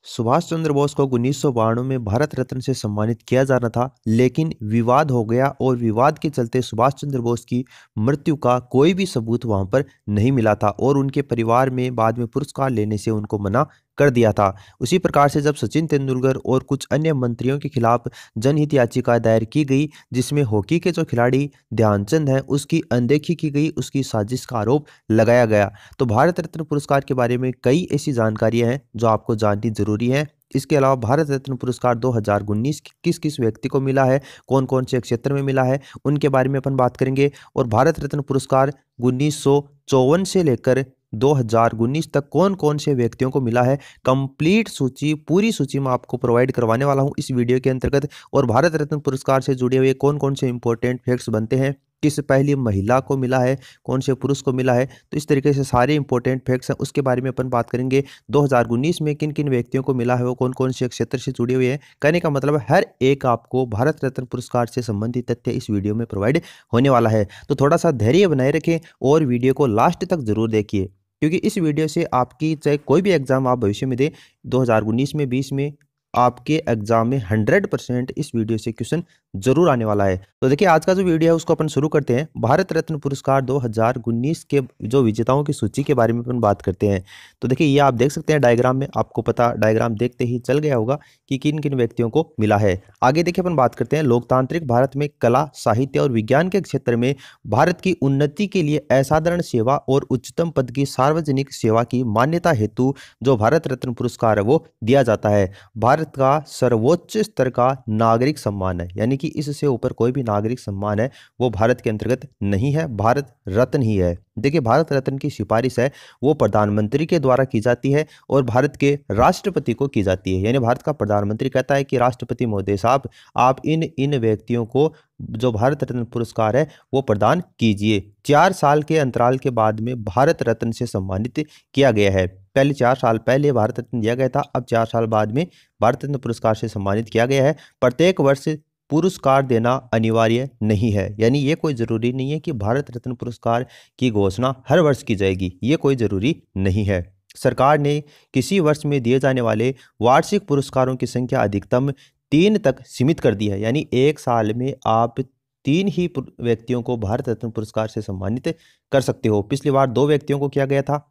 सुभाष चंद्र बोस को 1992 में भारत रत्न से सम्मानित किया जाना था, लेकिन विवाद हो गया और विवाद के चलते सुभाष चंद्र बोस की मृत्यु का कोई भी सबूत वहां पर नहीं मिला था और उनके परिवार में बाद में पुरस्कार लेने से उनको मना कर दिया था। उसी प्रकार से जब सचिन तेंदुलकर और कुछ अन्य मंत्रियों के खिलाफ जनहित याचिका दायर की गई, जिसमें हॉकी के जो खिलाड़ी ध्यानचंद हैं उसकी अनदेखी की गई, उसकी साजिश का आरोप लगाया गया। तो भारत रत्न पुरस्कार के बारे में कई ऐसी जानकारियां हैं जो आपको जाननी जरूरी है। इसके अलावा भारत रत्न पुरस्कार 2019 किस किस व्यक्ति को मिला है, कौन कौन से क्षेत्र में मिला है, उनके बारे में अपन बात करेंगे। और भारत रत्न पुरस्कार 1954 से लेकर 2019 तक कौन कौन से व्यक्तियों को मिला है, कंप्लीट सूची, पूरी सूची मैं आपको प्रोवाइड करवाने वाला हूं इस वीडियो के अंतर्गत। और भारत रत्न पुरस्कार से जुड़े हुए कौन कौन से इंपॉर्टेंट फैक्ट्स बनते हैं, किस पहली महिला को मिला है, कौन से पुरुष को मिला है, तो इस तरीके से सारे इंपॉर्टेंट फैक्ट्स हैं उसके बारे में अपन बात करेंगे। 2019 में किन किन व्यक्तियों को मिला है, वो कौन कौन से क्षेत्र से जुड़े हुए हैं। कहने का मतलब है हर एक आपको भारत रत्न पुरस्कार से संबंधित तथ्य इस वीडियो में प्रोवाइड होने वाला है। तो थोड़ा सा धैर्य बनाए रखें और वीडियो को लास्ट तक जरूर देखिए, क्योंकि इस वीडियो से आपकी चाहे कोई भी एग्जाम आप भविष्य में दें, 2019 में 20 में आपके एग्जाम में 100% इस वीडियो से क्वेश्चन जरूर आने वाला है। तो देखिए आज का जो वीडियो है उसको अपन शुरू करते हैं। भारत रत्न पुरस्कार 2019 के जो विजेताओं की सूची के बारे में अपन बात करते हैं। तो देखिए ये आप देख सकते हैं डायग्राम में, आपको पता डायग्राम देखते ही चल गया होगा कि किन किन व्यक्तियों को मिला है। आगे देखिए अपन बात करते हैं। लोकतांत्रिक भारत में कला, साहित्य और विज्ञान के क्षेत्र में भारत की उन्नति के लिए असाधारण सेवा और उच्चतम पद की सार्वजनिक सेवा की मान्यता हेतु जो भारत रत्न पुरस्कार है वो दिया जाता है। भारत का सर्वोच्च स्तर का नागरिक सम्मान है, यानी कि इससे ऊपर कोई भी नागरिक सम्मान है वो भारत के अंतर्गत नहीं है, भारत रत्न ही है। देखिए भारत रत्न की सिफारिश है वो प्रधानमंत्री के द्वारा की जाती है और भारत के राष्ट्रपति को की जाती है। यानी भारत का प्रधानमंत्री कहता है कि राष्ट्रपति महोदय साहब आप इन इन व्यक्तियों को जो भारत रत्न पुरस्कार है वो प्रदान कीजिए। 4 साल के अंतराल के बाद में भारत रत्न से सम्मानित किया गया है। पहले 4 साल पहले भारत रत्न दिया गया था, अब 4 साल बाद में भारत रत्न पुरस्कार से सम्मानित किया गया है। प्रत्येक वर्ष पुरस्कार देना अनिवार्य नहीं है, यानी ये कोई जरूरी नहीं है कि भारत रत्न पुरस्कार की घोषणा हर वर्ष की जाएगी, ये कोई जरूरी नहीं है। सरकार ने किसी वर्ष में दिए जाने वाले वार्षिक पुरस्कारों की संख्या अधिकतम 3 तक सीमित कर दी है, यानी एक साल में आप 3 ही व्यक्तियों को भारत रत्न पुरस्कार से सम्मानित कर सकते हो। पिछली बार 2 व्यक्तियों को किया गया था,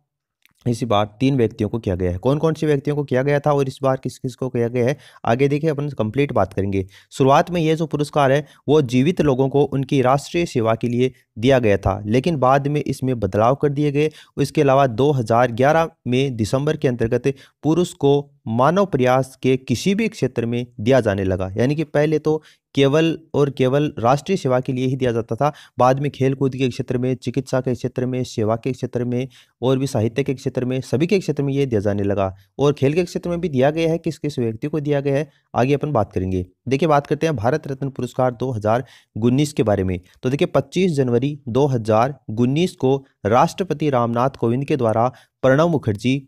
इसी बार 3 व्यक्तियों को किया गया है। कौन कौन से व्यक्तियों को किया गया था और इस बार किस किस को किया गया है, आगे देखिए अपन कंप्लीट बात करेंगे। शुरुआत में ये जो पुरस्कार है वो जीवित लोगों को उनकी राष्ट्रीय सेवा के लिए दिया गया था, लेकिन बाद में इसमें बदलाव कर दिए गए। इसके अलावा 2011 में दिसंबर के अंतर्गत पुरुष को मानव प्रयास के किसी भी क्षेत्र में दिया जाने लगा, यानी कि पहले तो केवल और केवल राष्ट्रीय सेवा के लिए ही दिया जाता था, बाद में खेल कूद के क्षेत्र में, चिकित्सा के क्षेत्र में, सेवा के क्षेत्र में और भी साहित्य के क्षेत्र में, सभी के क्षेत्र में ये दिया जाने लगा। और खेल के क्षेत्र में भी दिया गया है, किस किस व्यक्ति को दिया गया है आगे अपन बात करेंगे। देखिए बात करते हैं भारत रत्न पुरस्कार 2019 के बारे में। तो देखिए 25 जनवरी 2019 को राष्ट्रपति रामनाथ कोविंद के द्वारा प्रणब मुखर्जी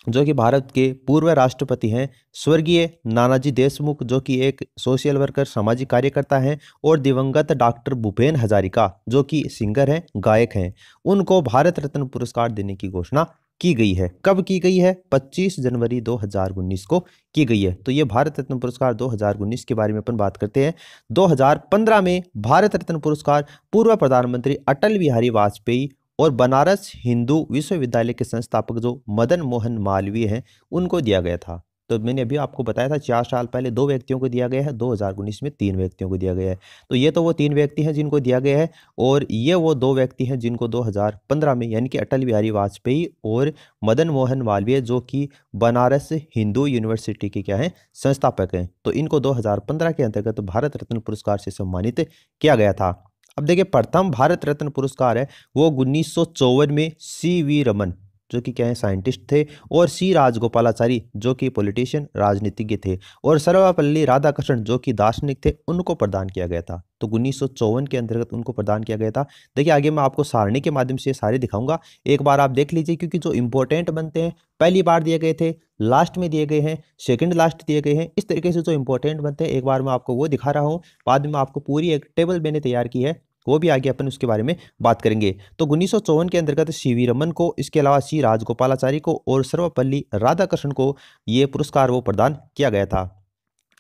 जो कि भारत के पूर्व राष्ट्रपति हैं, स्वर्गीय नानाजी देशमुख जो कि एक सोशल वर्कर, सामाजिक कार्यकर्ता हैं, और दिवंगत डॉक्टर भूपेन हजारिका जो कि सिंगर हैं, गायक हैं, उनको भारत रत्न पुरस्कार देने की घोषणा की गई है। कब की गई है? 25 जनवरी 2019 को की गई है। तो ये भारत रत्न पुरस्कार 2019 के बारे में अपन बात करते हैं। 2015 में भारत रत्न पुरस्कार पूर्व प्रधानमंत्री अटल बिहारी वाजपेयी और बनारस हिंदू विश्वविद्यालय के संस्थापक जो मदन मोहन मालवीय हैं उनको दिया गया था। तो मैंने अभी आपको बताया था 4 साल पहले 2 व्यक्तियों को दिया गया है, 2019 में 3 व्यक्तियों को दिया गया है। तो ये तो वो 3 व्यक्ति हैं जिनको दिया गया है, और ये वो 2 व्यक्ति हैं जिनको 2015 में, यानी कि अटल बिहारी वाजपेयी और मदन मोहन मालवीय जो कि बनारस हिंदू यूनिवर्सिटी के क्या हैं, संस्थापक हैं। तो इनको 2015 के अंतर्गत भारत रत्न पुरस्कार से सम्मानित किया गया था। अब देखिए प्रथम भारत रत्न पुरस्कार है वो 1954 में सी.वी. रमन जो कि क्या है, साइंटिस्ट थे, और सी राजगोपालाचारी जो कि पॉलिटिशियन, राजनीतिज्ञ थे, और सर्वपल्ली राधाकृष्णन जो कि दार्शनिक थे, उनको प्रदान किया गया था। तो 1954 के अंतर्गत उनको प्रदान किया गया था। देखिए आगे मैं आपको सारणी के माध्यम से सारे दिखाऊंगा, एक बार आप देख लीजिए, क्योंकि जो इंपॉर्टेंट बनते हैं पहली बार दिए गए थे, लास्ट में दिए गए हैं, सेकंड लास्ट दिए गए हैं, इस तरीके से जो इंपॉर्टेंट बनते हैं एक बार मैं आपको वो दिखा रहा हूँ। बाद में आपको पूरी एक टेबल मैंने तैयार की है वो भी आगे अपन उसके बारे में बात करेंगे। तो 1954 के अंतर्गत सीवी रमन को, इसके अलावा सी राजगोपालाचारी को और सर्वपल्ली राधाकृष्णन को ये पुरस्कार वो प्रदान किया गया था।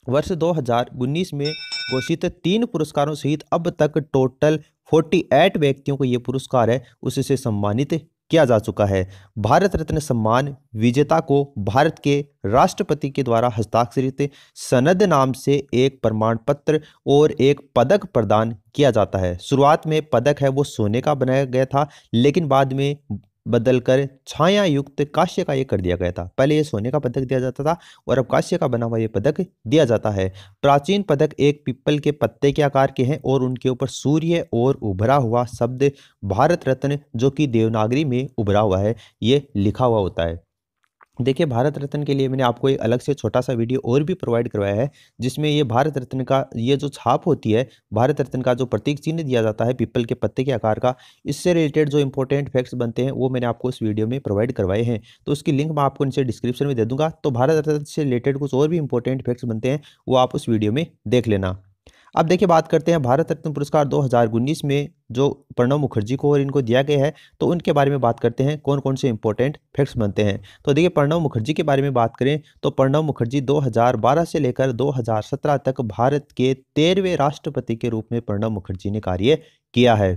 वर्ष 2019 में घोषित 3 पुरस्कारों सहित अब तक टोटल 48 व्यक्तियों को ये पुरस्कार है उससे सम्मानित किया जा चुका है। भारत रत्न सम्मान विजेता को भारत के राष्ट्रपति के द्वारा हस्ताक्षरित सनद नाम से एक प्रमाण पत्र और एक पदक प्रदान किया जाता है। शुरुआत में पदक है वो सोने का बनाया गया था, लेकिन बाद में बदलकर छाया युक्त कांस्य का ये कर दिया गया था। पहले ये सोने का पदक दिया जाता था और अब कांस्य का बना हुआ ये पदक दिया जाता है। प्राचीन पदक एक पीपल के पत्ते के आकार के हैं और उनके ऊपर सूर्य और उभरा हुआ शब्द भारत रत्न, जो कि देवनागरी में उभरा हुआ है, ये लिखा हुआ होता है। देखिए, भारत रत्न के लिए मैंने आपको एक अलग से छोटा सा वीडियो और भी प्रोवाइड करवाया है, जिसमें ये भारत रत्न का ये जो छाप होती है, भारत रत्न का जो प्रतीक चिन्ह दिया जाता है पीपल के पत्ते के आकार का, इससे रिलेटेड जो इंपॉर्टेंट फैक्ट्स बनते हैं वो मैंने आपको इस वीडियो में प्रोवाइड करवाए हैं। तो उसकी लिंक मैं आपको नीचे डिस्क्रिप्शन में दे दूंगा। तो भारत रत्न से रिलेटेड कुछ और भी इंपॉर्टेंट फैक्ट्स बनते हैं, वो आप उस वीडियो में देख लेना। अब देखिए, बात करते हैं भारत रत्न पुरस्कार 2019 में जो प्रणब मुखर्जी को और इनको दिया गया है, तो उनके बारे में बात करते हैं कौन कौन से इंपॉर्टेंट फैक्ट्स बनते हैं। तो देखिए, प्रणब मुखर्जी के बारे में बात करें तो प्रणब मुखर्जी 2012 से लेकर 2017 तक भारत के 13वें राष्ट्रपति के रूप में प्रणब मुखर्जी ने कार्य किया है।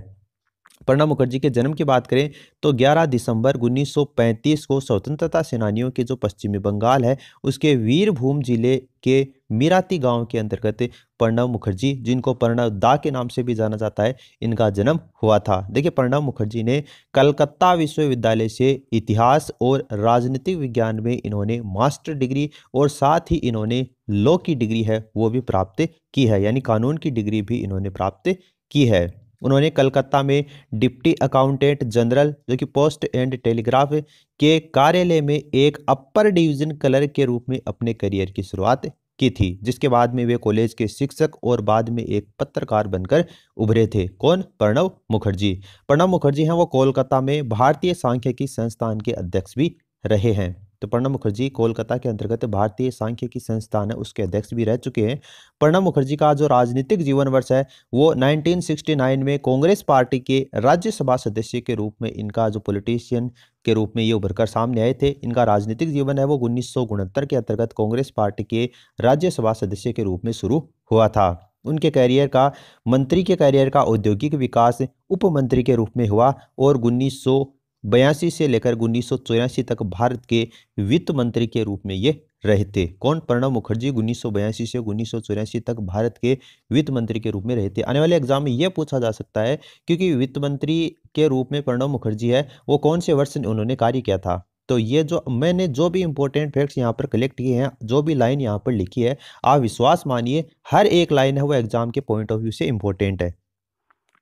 प्रणब मुखर्जी के जन्म की बात करें तो 11 दिसंबर 1935 को स्वतंत्रता सेनानियों के जो पश्चिमी बंगाल है उसके वीरभूम जिले के मीराती गांव के अंतर्गत प्रणब मुखर्जी, जिनको प्रणब दा के नाम से भी जाना जाता है, इनका जन्म हुआ था। देखिए, प्रणब मुखर्जी ने कलकत्ता विश्वविद्यालय से इतिहास और राजनीतिक विज्ञान में इन्होंने मास्टर डिग्री और साथ ही इन्होंने लॉ की डिग्री है वो भी प्राप्त की है, यानी कानून की डिग्री भी इन्होंने प्राप्त की है। उन्होंने कलकत्ता में डिप्टी अकाउंटेंट जनरल, जो कि पोस्ट एंड टेलीग्राफ के कार्यालय में एक अपर डिवीजन क्लर्क के रूप में अपने करियर की शुरुआत की थी, जिसके बाद में वे कॉलेज के शिक्षक और बाद में एक पत्रकार बनकर उभरे थे। कौन? प्रणब मुखर्जी। प्रणब मुखर्जी हैं वो कोलकाता में भारतीय सांख्यिकी संस्थान के अध्यक्ष भी रहे हैं। तो प्रणब मुखर्जी कोलकाता के अंतर्गत भारतीय सांख्यिकी संस्थान है उसके अध्यक्ष भी रह चुके हैं। प्रणब मुखर्जी का जो राजनीतिक जीवन वर्ष है वो 1969 में कांग्रेस पार्टी के राज्यसभा सदस्य के रूप में, इनका जो पॉलिटिशियन के रूप में ये उभरकर सामने आए थे। इनका राजनीतिक जीवन है वो 1969 के अंतर्गत कांग्रेस पार्टी के राज्यसभा सदस्य के रूप में शुरू हुआ था। उनके कैरियर का, मंत्री के कैरियर का औद्योगिक विकास उप मंत्री के रूप में हुआ और 1982 से लेकर 1984 तक भारत के वित्त मंत्री के रूप में ये रहे थे। कौन? प्रणब मुखर्जी 1982 से 1984 तक भारत के वित्त मंत्री के रूप में रहे थे। आने वाले एग्जाम में यह पूछा जा सकता है, क्योंकि वित्त मंत्री के रूप में प्रणब मुखर्जी है वो कौन से वर्ष उन्होंने कार्य किया था। तो ये जो मैंने जो भी इंपॉर्टेंट फैक्ट्स यहाँ पर कलेक्ट किए हैं, जो भी लाइन यहाँ पर लिखी है, आप विश्वास मानिए हर एक लाइन है वो एग्जाम के पॉइंट ऑफ व्यू से इंपॉर्टेंट है।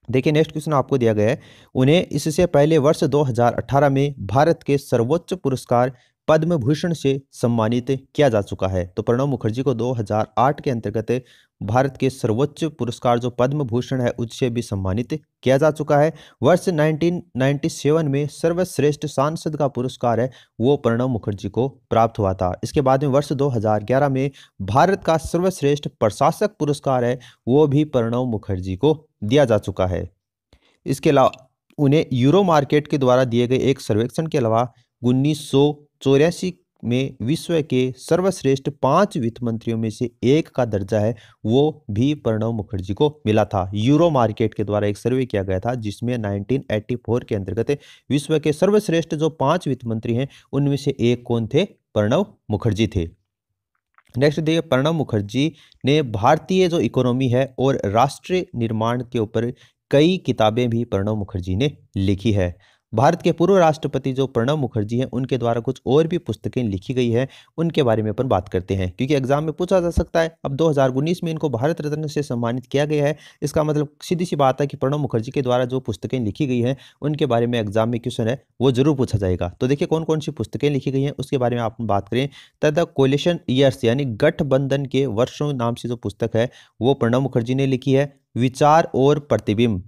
देखिए, नेक्स्ट क्वेश्चन आपको दिया गया है, उन्हें इससे पहले वर्ष 2018 में भारत के सर्वोच्च पुरस्कार पद्म भूषण से सम्मानित किया जा चुका है। तो प्रणब मुखर्जी को 2008 के अंतर्गत भारत के सर्वोच्च पुरस्कार जो पद्म भूषण है उससे भी सम्मानित किया जा चुका है। वर्ष 1997 में सर्वश्रेष्ठ सांसद का पुरस्कार है वो प्रणब मुखर्जी को प्राप्त हुआ था। इसके बाद में वर्ष 2011 में भारत का सर्वश्रेष्ठ प्रशासक पुरस्कार है वो भी प्रणब मुखर्जी को दिया जा चुका है। इसके अलावा उन्हें यूरो मार्केट के द्वारा दिए गए एक सर्वेक्षण के अलावा 1984 में विश्व के सर्वश्रेष्ठ 5 वित्त मंत्रियों में से एक का दर्जा है वो भी प्रणब मुखर्जी को मिला था। यूरो मार्केट के द्वारा एक सर्वे किया गया था जिसमें 1984 के अंतर्गत विश्व के सर्वश्रेष्ठ जो 5 वित्त मंत्री हैं उनमें से एक कौन थे? प्रणब मुखर्जी थे। नेक्स्ट देखिए, प्रणब मुखर्जी ने भारतीय जो इकोनॉमी है और राष्ट्र निर्माण के ऊपर कई किताबें भी प्रणब मुखर्जी ने लिखी है। भारत के पूर्व राष्ट्रपति जो प्रणब मुखर्जी हैं उनके द्वारा कुछ और भी पुस्तकें लिखी गई हैं, उनके बारे में अपन बात करते हैं, क्योंकि एग्जाम में पूछा जा सकता है। अब 2019 में इनको भारत रत्न से सम्मानित किया गया है, इसका मतलब सीधी सी बात है कि प्रणब मुखर्जी के द्वारा जो पुस्तकें लिखी गई हैं उनके बारे में एग्जाम में क्वेश्चन है वो जरूर पूछा जाएगा। तो देखिए, कौन कौन सी पुस्तकें लिखी गई हैं उसके बारे में आप बात करें। द कोलिशन ईयर्स यानी गठबंधन के वर्षों नाम से जो पुस्तक है वो प्रणब मुखर्जी ने लिखी है। विचार और प्रतिबिंब,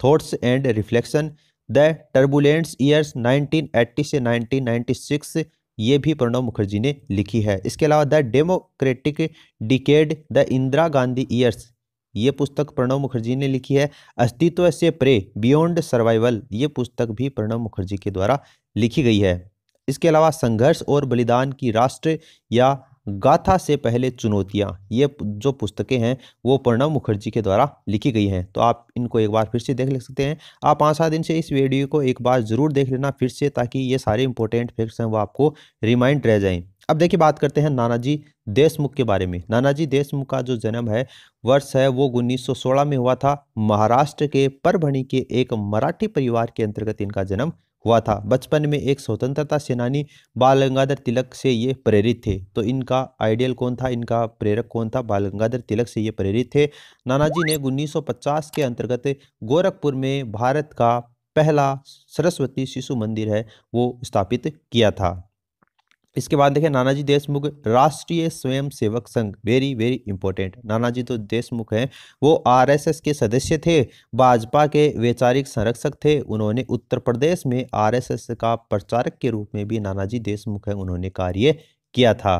thoughts and reflection, the turbulents years 1980 से 1996, ये भी प्रणब मुखर्जी ने लिखी है। इसके अलावा the democratic decade, the Indira Gandhi years, ये पुस्तक प्रणब मुखर्जी ने लिखी है। अस्तित्व से परे, बियॉन्ड सर्वाइवल, ये पुस्तक भी प्रणब मुखर्जी के द्वारा लिखी गई है। इसके अलावा संघर्ष और बलिदान की राष्ट्र या गाथा से पहले चुनौतियां, ये जो पुस्तकें हैं वो प्रणब मुखर्जी के द्वारा लिखी गई हैं। तो आप इनको एक बार फिर से देख सकते हैं। आप 5-7 दिन से इस वीडियो को एक बार जरूर देख लेना फिर से, ताकि ये सारे इंपॉर्टेंट फैक्ट्स हैं वो आपको रिमाइंड रह जाएं। अब देखिए बात करते हैं नानाजी देशमुख के बारे में। नानाजी देशमुख का जो जन्म है, वर्ष है, वो 1916 में हुआ था। महाराष्ट्र के परभणी के एक मराठी परिवार के अंतर्गत इनका जन्म हुआ था। बचपन में एक स्वतंत्रता सेनानी बाल गंगाधर तिलक से ये प्रेरित थे। तो इनका आइडियल कौन था, इनका प्रेरक कौन था? बाल गंगाधर तिलक से ये प्रेरित थे। नानाजी ने 1950 के अंतर्गत गोरखपुर में भारत का पहला सरस्वती शिशु मंदिर है वो स्थापित किया था। इसके बाद देखिए नानाजी देशमुख राष्ट्रीय Swayamsevak Sangh, very very important. नानाजी तो देशमुख हैं वो आरएसएस के सदस्य थे, भाजपा के वैचारिक संरक्षक थे। उन्होंने उत्तर प्रदेश में आरएसएस का प्रचारक के रूप में भी नानाजी देशमुख है उन्होंने कार्य किया था।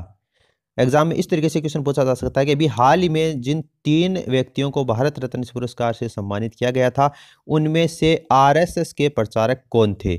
एग्जाम में इस तरीके से क्वेश्चन पूछा जा सकता है कि अभी हाल ही में जिन 3 व्यक्तियों को भारत रत्न पुरस्कार से सम्मानित किया गया था, उनमें से आरएसएस के प्रचारक कौन थे?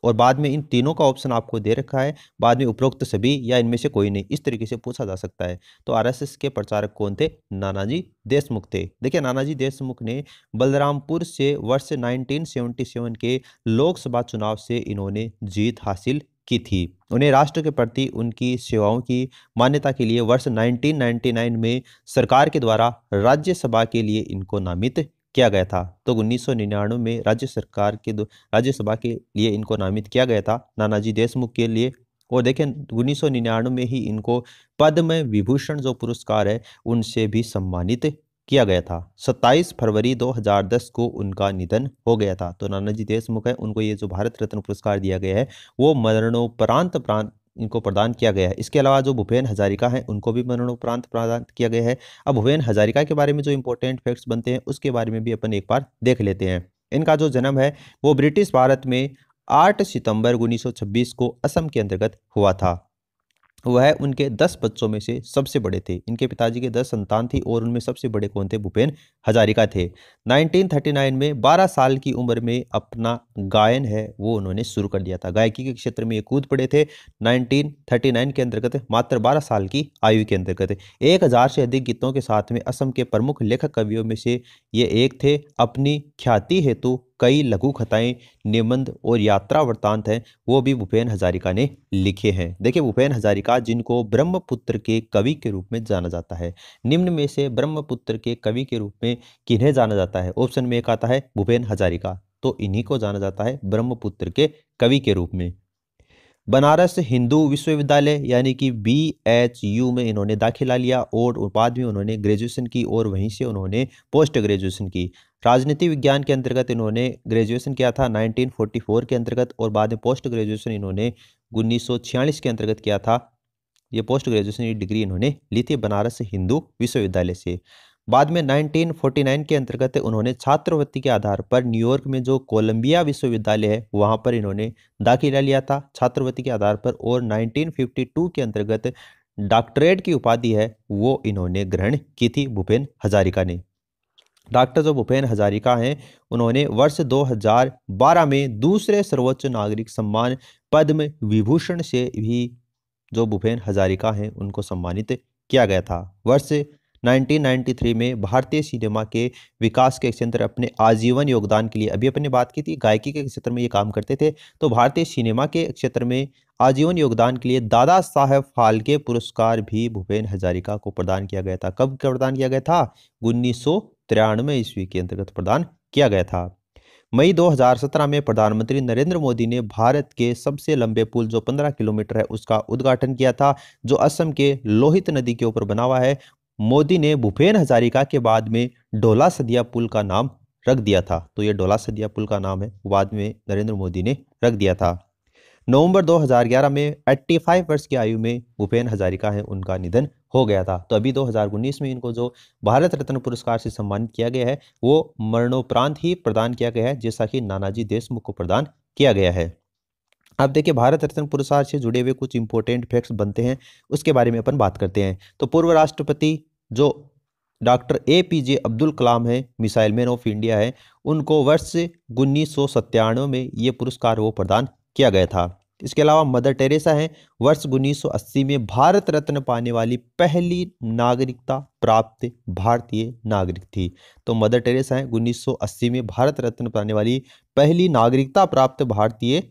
और बाद में इन तीनों का ऑप्शन आपको दे रखा है, बाद में उपरोक्त सभी या इनमें से कोई नहीं, इस तरीके से पूछा जा सकता है। तो आरएसएस के प्रचारक कौन थे? नानाजी देशमुख थे। देखिए नानाजी देशमुख ने बलरामपुर से वर्ष 1977 के लोकसभा चुनाव से इन्होंने जीत हासिल की थी। उन्हें राष्ट्र के प्रति उनकी सेवाओं की मान्यता के लिए वर्ष 1999 में सरकार के द्वारा राज्यसभा के लिए इनको नामित किया गया था। तो 1999 में राज्यसभा के लिए इनको नामित किया गया था नानाजी देशमुख के लिए। और देखें 1999 में ही इनको पद्म विभूषण जो पुरस्कार है उनसे भी सम्मानित किया गया था। 27 फरवरी 2010 को उनका निधन हो गया था। तो नानाजी देशमुख है उनको ये जो भारत रत्न पुरस्कार दिया गया है वो मरणोपरांत इनको प्रदान किया गया है। इसके अलावा जो भूपेन हजारिका हैं उनको भी मरणोपरांत प्रदान किया गया है। अब भूपेन हजारिका के बारे में जो इंपॉर्टेंट फैक्ट्स बनते हैं उसके बारे में भी अपन एक बार देख लेते हैं। इनका जो जन्म है वो ब्रिटिश भारत में 8 सितंबर 1926 को असम के अंतर्गत हुआ था। वह उनके 10 बच्चों में से सबसे बड़े थे। इनके पिताजी के 10 संतान थी और उनमें सबसे बड़े कौन थे? भूपेन हजारिका थे। 1939 में 12 साल की उम्र में अपना गायन है वो उन्होंने शुरू कर दिया था। गायकी के क्षेत्र में ये कूद पड़े थे 1939 के अंतर्गत, मात्र 12 साल की आयु के अंतर्गत। 1000 से अधिक गीतों के साथ में असम के प्रमुख लेखक कवियों में से ये एक थे। अपनी ख्याति हेतु कई लघु कथाएं, निबंध और यात्रा वृत्तांत हैं वो भी भूपेन हजारिका ने लिखे हैं। देखिए भूपेन हजारिका जिनको ब्रह्मपुत्र के कवि के रूप में जाना जाता है, निम्न में से ब्रह्मपुत्र के कवि के रूप में किन्हें जाना जाता है? ऑप्शन में एक आता है भूपेन हजारिका, तो इन्हीं को जाना जाता है ब्रह्मपुत्र के कवि के रूप में। बनारस हिंदू विश्वविद्यालय यानी कि BHU में इन्होंने दाखिला लिया और बाद में उन्होंने ग्रेजुएशन की और वहीं से उन्होंने पोस्ट ग्रेजुएशन की। राजनीति विज्ञान के अंतर्गत इन्होंने ग्रेजुएशन किया था 1944 के अंतर्गत और बाद में पोस्ट ग्रेजुएशन इन्होंने 1946 के अंतर्गत किया था। ये पोस्ट ग्रेजुएशन की डिग्री इन्होंने ली थी बनारस हिंदू विश्वविद्यालय से। बाद में 1949 के अंतर्गत उन्होंने छात्रवृत्ति के आधार पर न्यूयॉर्क में जो कोलंबिया विश्वविद्यालय है वहां पर इन्होंने दाखिला लिया था छात्रवृत्ति के आधार पर। और 1952 के अंतर्गत डॉक्टरेट की उपाधि है वो इन्होंने ग्रहण की थी भूपेन हजारिका ने। डॉक्टर जो भूपेन हजारिका हैं उन्होंने वर्ष 2012 में दूसरे सर्वोच्च नागरिक सम्मान पद्म विभूषण से भी जो भूपेन हजारिका हैं उनको सम्मानित किया गया था। वर्ष 1993 में भारतीय सिनेमा के विकास के क्षेत्र अपने आजीवन योगदान के लिए, अभी अपने बात की थी गायकी के क्षेत्र में ये काम करते थे, तो भारतीय सिनेमा के क्षेत्र में आजीवन योगदान के लिए दादा साहेब फाल्के पुरस्कार भी भूपेन हजारिका को प्रदान किया गया था। कब प्रदान किया गया था? 1993 ईस्वी के अंतर्गत प्रदान किया गया था। मई 2017 में प्रधानमंत्री नरेंद्र मोदी ने भारत के सबसे लंबे पुल जो 15 किलोमीटर है उसका उद्घाटन किया था, जो असम के लोहित नदी के ऊपर बना हुआ है। मोदी ने भूपेन हजारिका के बाद में ढोला सदिया पुल का नाम रख दिया था। तो ये ढोला सदिया पुल का नाम है बाद में नरेंद्र मोदी ने रख दिया था। नवंबर 2011 में 85 वर्ष की आयु में भूपेन हजारिका है उनका निधन हो गया था। तो अभी 2019 में इनको जो भारत रत्न पुरस्कार से सम्मानित किया गया है वो मरणोपरांत ही प्रदान किया गया है, जैसा कि नानाजी देशमुख को प्रदान किया गया है। अब देखिए भारत रत्न पुरस्कार से जुड़े हुए कुछ इंपॉर्टेंट फैक्ट्स बनते हैं उसके बारे में अपन बात करते हैं। तो पूर्व राष्ट्रपति जो डॉक्टर APJ अब्दुल कलाम है, मिसाइल मैन ऑफ इंडिया है, उनको वर्ष 1997 में ये पुरस्कार वो प्रदान किया गया था। इसके अलावा मदर टेरेसा हैं, वर्ष 1980 में भारत रत्न पाने वाली पहली नागरिकता प्राप्त भारतीय नागरिक थी। तो मदर टेरेसा हैं 1980 में भारत रत्न पाने वाली पहली नागरिकता प्राप्त भारतीय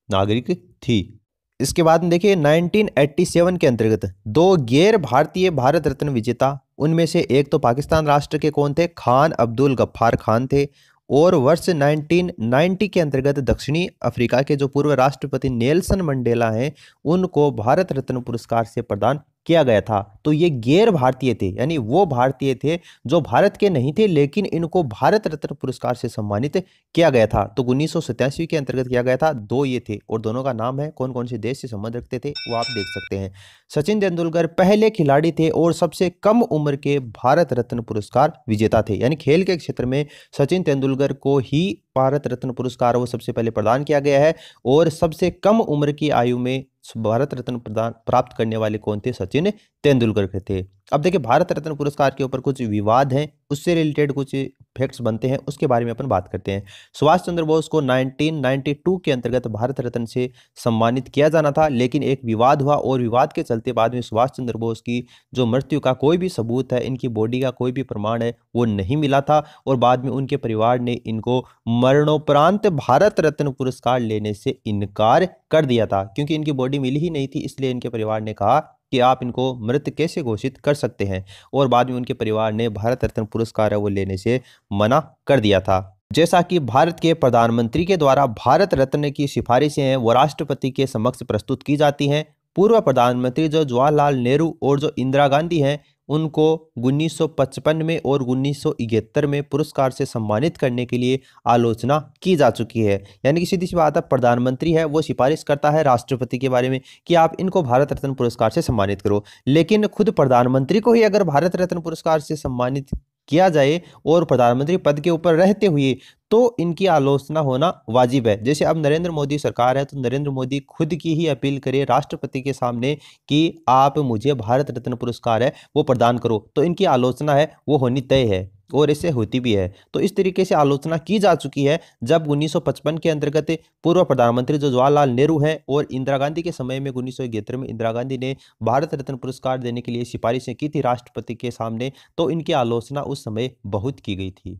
नागरिक थी। इसके बाद में देखिए 1987 के अंतर्गत दो गैर भारतीय भारत रत्न विजेता, उनमें से एक तो पाकिस्तान राष्ट्र के कौन थे, खान अब्दुल गफ्फार खान थे, और वर्ष 1990 के अंतर्गत दक्षिणी अफ्रीका के जो पूर्व राष्ट्रपति नेल्सन मंडेला हैं, उनको भारत रत्न पुरस्कार से प्रदान किया गया था। तो ये गैर भारतीय थे, यानी वो भारतीय थे जो भारत के नहीं थे, लेकिन इनको भारत रत्न पुरस्कार से सम्मानित किया गया था। तो 1987 के अंतर्गत किया गया था। दो ये थे और दोनों का नाम है, कौन कौन से देश से संबंध रखते थे वो आप देख सकते हैं। सचिन तेंदुलकर पहले खिलाड़ी थे और सबसे कम उम्र के भारत रत्न पुरस्कार विजेता थे, यानी खेल के क्षेत्र में सचिन तेंदुलकर को ही भारत रत्न पुरस्कार वो सबसे पहले प्रदान किया गया है। और सबसे कम उम्र की आयु में भारत रत्न प्रदान प्राप्त करने वाले कौन थे, सचिन तेंदुलकर के थे। अब देखिए भारत रत्न पुरस्कार के ऊपर कुछ विवाद हैं, उससे रिलेटेड कुछ फैक्ट्स बनते हैं, उसके बारे में अपन बात करते हैं। सुभाष चंद्र बोस को 1992 के अंतर्गत भारत रत्न से सम्मानित किया जाना था, लेकिन एक विवाद हुआ और विवाद के चलते बाद में सुभाष चंद्र बोस की जो मृत्यु का कोई भी सबूत है, इनकी बॉडी का कोई भी प्रमाण है, वो नहीं मिला था। और बाद में उनके परिवार ने इनको मरणोपरांत भारत रत्न पुरस्कार लेने से इनकार कर दिया था, क्योंकि इनकी बॉडी मिली ही नहीं थी। इसलिए इनके परिवार ने कहा कि आप इनको मृत कैसे घोषित कर सकते हैं, और बाद में उनके परिवार ने भारत रत्न पुरस्कार वो लेने से मना कर दिया था। जैसा कि भारत के प्रधानमंत्री के द्वारा भारत रत्न की सिफारिशें हैं वो राष्ट्रपति के समक्ष प्रस्तुत की जाती हैं। पूर्व प्रधानमंत्री जो जवाहरलाल नेहरू और जो इंदिरा गांधी हैं, उनको 1955 में और 1971 में पुरस्कार से सम्मानित करने के लिए आलोचना की जा चुकी है। यानी कि सीधी सी बात है, प्रधानमंत्री है वो सिफारिश करता है राष्ट्रपति के बारे में कि आप इनको भारत रत्न पुरस्कार से सम्मानित करो, लेकिन खुद प्रधानमंत्री को ही अगर भारत रत्न पुरस्कार से सम्मानित किया जाए और प्रधानमंत्री पद के ऊपर रहते हुए, तो इनकी आलोचना होना वाजिब है। जैसे अब नरेंद्र मोदी सरकार है, तो नरेंद्र मोदी खुद की ही अपील करे राष्ट्रपति के सामने कि आप मुझे भारत रत्न पुरस्कार है वो प्रदान करो, तो इनकी आलोचना है वो होनी तय है, और इससे होती भी है। तो इस तरीके से आलोचना की जा चुकी है। जब 1955 के अंतर्गत पूर्व प्रधानमंत्री जो जवाहरलाल नेहरू हैं और इंदिरा गांधी के समय में 1971 में इंदिरा गांधी ने भारत रत्न पुरस्कार देने के लिए सिफारिशें की थी राष्ट्रपति के सामने, तो इनकी आलोचना उस समय बहुत की गई थी।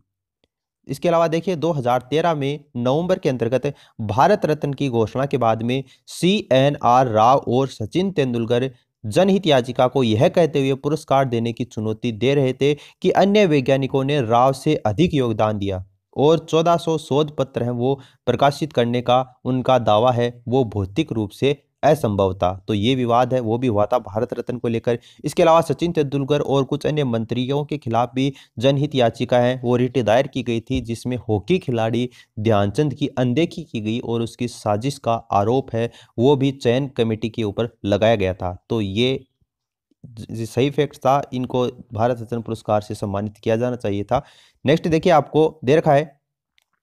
इसके अलावा देखिए 2013 में नवंबर के अंतर्गत भारत रत्न की घोषणा के बाद में CNR राव और सचिन तेंदुलकर जनहित याचिका को यह कहते हुए पुरस्कार देने की चुनौती दे रहे थे कि अन्य वैज्ञानिकों ने राव से अधिक योगदान दिया और 1400 शोध पत्र हैं वो प्रकाशित करने का उनका दावा है वो भौतिक रूप से असंभव था। तो ये विवाद है वो भी हुआ था भारत रत्न को लेकर। इसके अलावा सचिन तेंदुलकर और कुछ अन्य मंत्रियों के खिलाफ भी जनहित याचिका है वो रिट दायर की गई थी, जिसमें हॉकी खिलाड़ी ध्यानचंद की अनदेखी की गई और उसकी साजिश का आरोप है वो भी चयन कमेटी के ऊपर लगाया गया था। तो ये सही फैक्ट था, इनको भारत रत्न पुरस्कार से सम्मानित किया जाना चाहिए था। नेक्स्ट देखिए आपको दे रखा है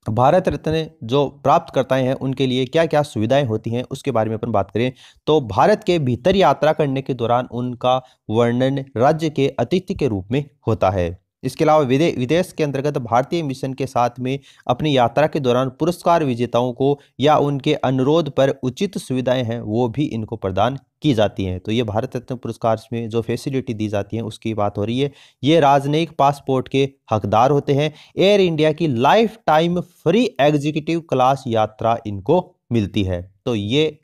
भारत रत्न जो प्राप्तकर्ताएं हैं उनके लिए क्या क्या सुविधाएं होती हैं, उसके बारे में अपन बात करें तो भारत के भीतर यात्रा करने के दौरान उनका वर्णन राज्य के अतिथि के रूप में होता है। इसके अलावा विदेश के अंतर्गत भारतीय मिशन के साथ में अपनी यात्रा के दौरान पुरस्कार विजेताओं को या उनके अनुरोध पर उचित सुविधाएं हैं वो भी इनको प्रदान की जाती हैं। तो ये भारत रत्न पुरस्कार में जो फैसिलिटी दी जाती है उसकी बात हो रही है। ये राजनयिक पासपोर्ट के हकदार होते हैं। एयर इंडिया की life time free executive class यात्रा इनको मिलती है। तो ये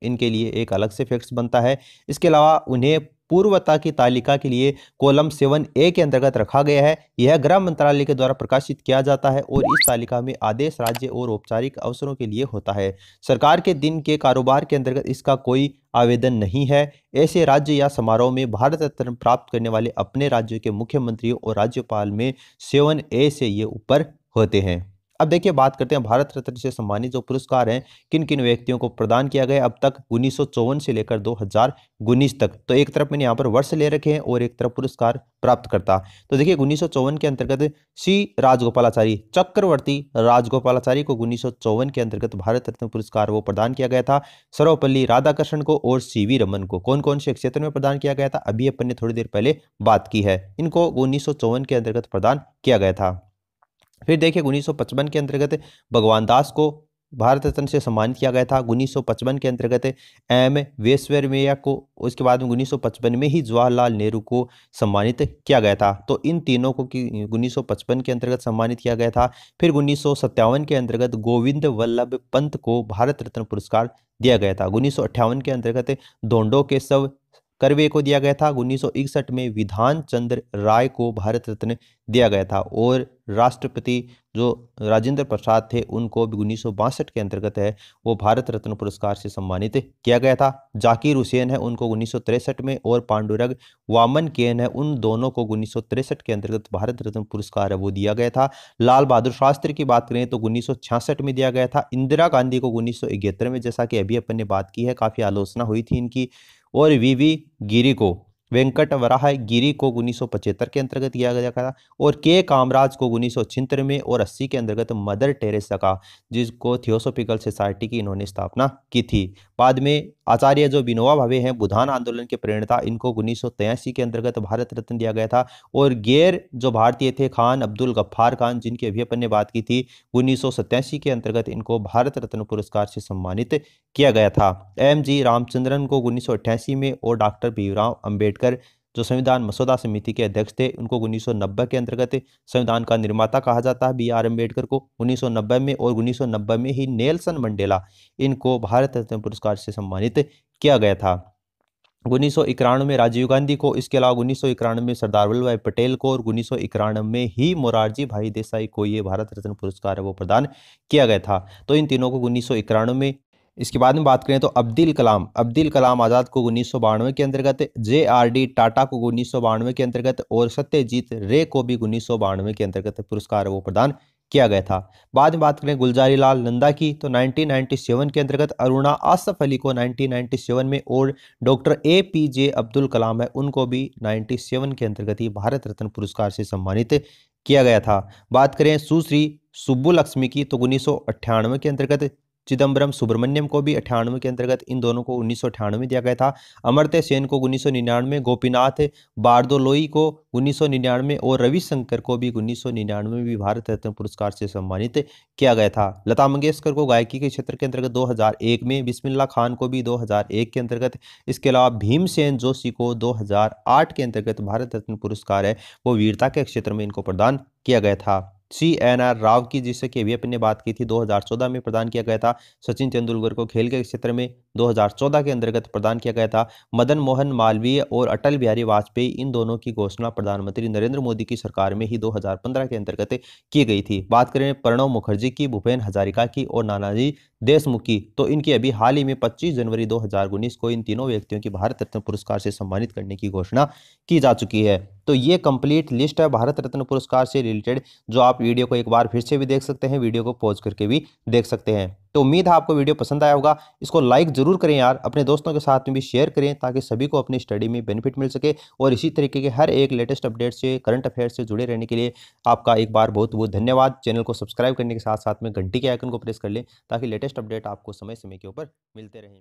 इनके लिए एक अलग से फैक्ट्स बनता है। इसके अलावा उन्हें पूर्वता की तालिका के लिए कॉलम 7A के अंतर्गत रखा गया है। यह गृह मंत्रालय के द्वारा प्रकाशित किया जाता है और इस तालिका में आदेश राज्य और औपचारिक अवसरों के लिए होता है। सरकार के दिन के कारोबार के अंतर्गत इसका कोई आवेदन नहीं है। ऐसे राज्य या समारोह में भारत रत्न प्राप्त करने वाले अपने राज्य के मुख्यमंत्रियों और राज्यपाल में 7A से ये ऊपर होते हैं। अब देखिए बात करते हैं भारत रत्न से सम्मानित जो पुरस्कार हैं किन किन व्यक्तियों को प्रदान किया गया अब तक 1954 से लेकर 2019 तक। तो एक तरफ मैंने यहाँ पर वर्ष ले रखे हैं और एक तरफ पुरस्कार प्राप्त करता। तो देखिए 1954 के अंतर्गत सी राजगोपालाचारी, चक्रवर्ती राजगोपालाचारी को 1954 के अंतर्गत भारत रत्न पुरस्कार वो प्रदान किया गया था। सर्वपल्ली राधाकृष्णन को और सीवी रमन को कौन कौन से क्षेत्र में प्रदान किया गया था, अभी अपन ने थोड़ी देर पहले बात की है। इनको 1954 के अंतर्गत प्रदान किया गया था। फिर देखिए 1955 के अंतर्गत भगवान दास को भारत रत्न से सम्मानित किया गया था। 1955 के अंतर्गत एम विश्वेश्वरैया को, उसके बाद में 1955 में ही जवाहरलाल नेहरू को सम्मानित किया गया था। तो इन तीनों को 1955 के अंतर्गत सम्मानित किया गया था। फिर 1957 के अंतर्गत गोविंद वल्लभ पंत को भारत रत्न पुरस्कार दिया गया था। 1958 के अंतर्गत धोंडो केशव कर्वे को दिया गया था। 1961 में विधान चंद्र राय को भारत रत्न दिया गया था और राष्ट्रपति जो राजेंद्र प्रसाद थे उनको भी 1962 के अंतर्गत है वो भारत रत्न पुरस्कार से सम्मानित किया गया था। जाकिर हुसैन है उनको 1963 में और पांडुरंग वामन केन है उन दोनों को 1963 के अंतर्गत भारत रत्न पुरस्कार है वो दिया गया था। लाल बहादुर शास्त्री की बात करें तो 1966 में दिया गया था। इंदिरा गांधी को 1971 में, जैसा कि अभी अपन ने बात की है, काफी आलोचना हुई थी इनकी। और वीवी गिरी को, वेंकट वराह गिरी को 1975 के अंतर्गत किया गया था। और के कामराज को 1976 में और 80 के अंतर्गत मदर टेरेसा का, जिसको थियोसोफिकल सोसाइटी की इन्होंने स्थापना की थी। बाद में आचार्य जो विनोबा भावे हैं बुधान आंदोलन के प्रेरणा, इनको 1983 के अंतर्गत भारत रत्न दिया गया था। और गैर जो भारतीय थे खान अब्दुल गफ्फार खान, जिनकी अभी अपन ने बात की थी, 1987 के अंतर्गत इनको भारत रत्न पुरस्कार से सम्मानित किया गया था। एम जी रामचंद्रन को 1988 में और डॉक्टर भीमराव अंबेडकर जो संविधान मसौदा समिति के अध्यक्ष थे उनको 1990 के अंतर्गत संविधान का निर्माता कहा जाता है बी आर अम्बेडकर को 1990 में। और 1990 में ही नेल्सन मंडेला, इनको भारत रत्न पुरस्कार से सम्मानित किया गया था। 1991 में राजीव गांधी को, इसके अलावा 1991 में सरदार वल्लभ भाई पटेल को और 1991 में ही मोरारजी भाई देसाई को ये भारत रत्न पुरस्कार है वो प्रदान किया गया था। तो इन तीनों को 1991 में। इसके बाद में बात करें तो अब्दुल कलाम आज़ाद को 1992 के अंतर्गत, जे आर डी टाटा को 1992 के अंतर्गत और सत्यजीत रे को भी 1992 के अंतर्गत पुरस्कार वो प्रदान किया गया था। बाद में बात करें गुलजारी लाल नंदा की तो 1997 के अंतर्गत, अरुणा आसफ अली को 1997 में और doctor A P J Abdul Kalam है उनको भी 97 के अंतर्गत ही भारत रत्न पुरस्कार से सम्मानित किया गया था। बात करें सुश्री सुब्बुलक्ष्मी की तो 1998 के अंतर्गत, चिदम्बरम सुब्रमण्यम को भी 98 के अंतर्गत, इन दोनों को 1998 में दिया गया था। अमर्त्य सेन को 1999, गोपीनाथ बारदोलोई को 1999 और रविशंकर को भी 1999 में भी भारत रत्न पुरस्कार से सम्मानित किया गया था। लता मंगेशकर को गायकी के क्षेत्र के अंतर्गत 2001 में, बिस्मिल्ला खान को भी 2001 के अंतर्गत, इसके अलावा भीमसेन जोशी को 2008 के अंतर्गत भारत रत्न पुरस्कार है वो वीरता के क्षेत्र में इनको प्रदान किया गया था। सी एन आर राव की, जिससे कि अभी अपन ने बात की थी, 2014 में प्रदान किया गया था। सचिन तेंदुलकर को खेल के क्षेत्र में 2014 के अंतर्गत प्रदान किया गया था। मदन मोहन मालवीय और अटल बिहारी वाजपेयी, इन दोनों की घोषणा प्रधानमंत्री नरेंद्र मोदी की सरकार में ही 2015 के अंतर्गत की गई थी। बात करें प्रणब मुखर्जी की, भूपेन हजारिका की और नानाजी देशमुख की, तो इनकी अभी हाल ही में 25 जनवरी 2019 को इन तीनों व्यक्तियों की भारत रत्न पुरस्कार से सम्मानित करने की घोषणा की जा चुकी है। तो ये कंप्लीट लिस्ट है भारत रत्न पुरस्कार से रिलेटेड, जो आप वीडियो को एक बार फिर से भी देख सकते हैं, वीडियो को पॉज करके भी देख सकते हैं। तो उम्मीद है आपको वीडियो पसंद आया होगा। इसको लाइक जरूर करें यार, अपने दोस्तों के साथ में भी शेयर करें ताकि सभी को अपनी स्टडी में बेनिफिट मिल सके। और इसी तरीके के हर एक लेटेस्ट अपडेट से, करंट अफेयर से जुड़े रहने के लिए आपका एक बार बहुत बहुत धन्यवाद। चैनल को सब्सक्राइब करने के साथ साथ में घंटी के आइकन को प्रेस कर लें ताकि लेटेस्ट अपडेट आपको समय समय के ऊपर मिलते रहें।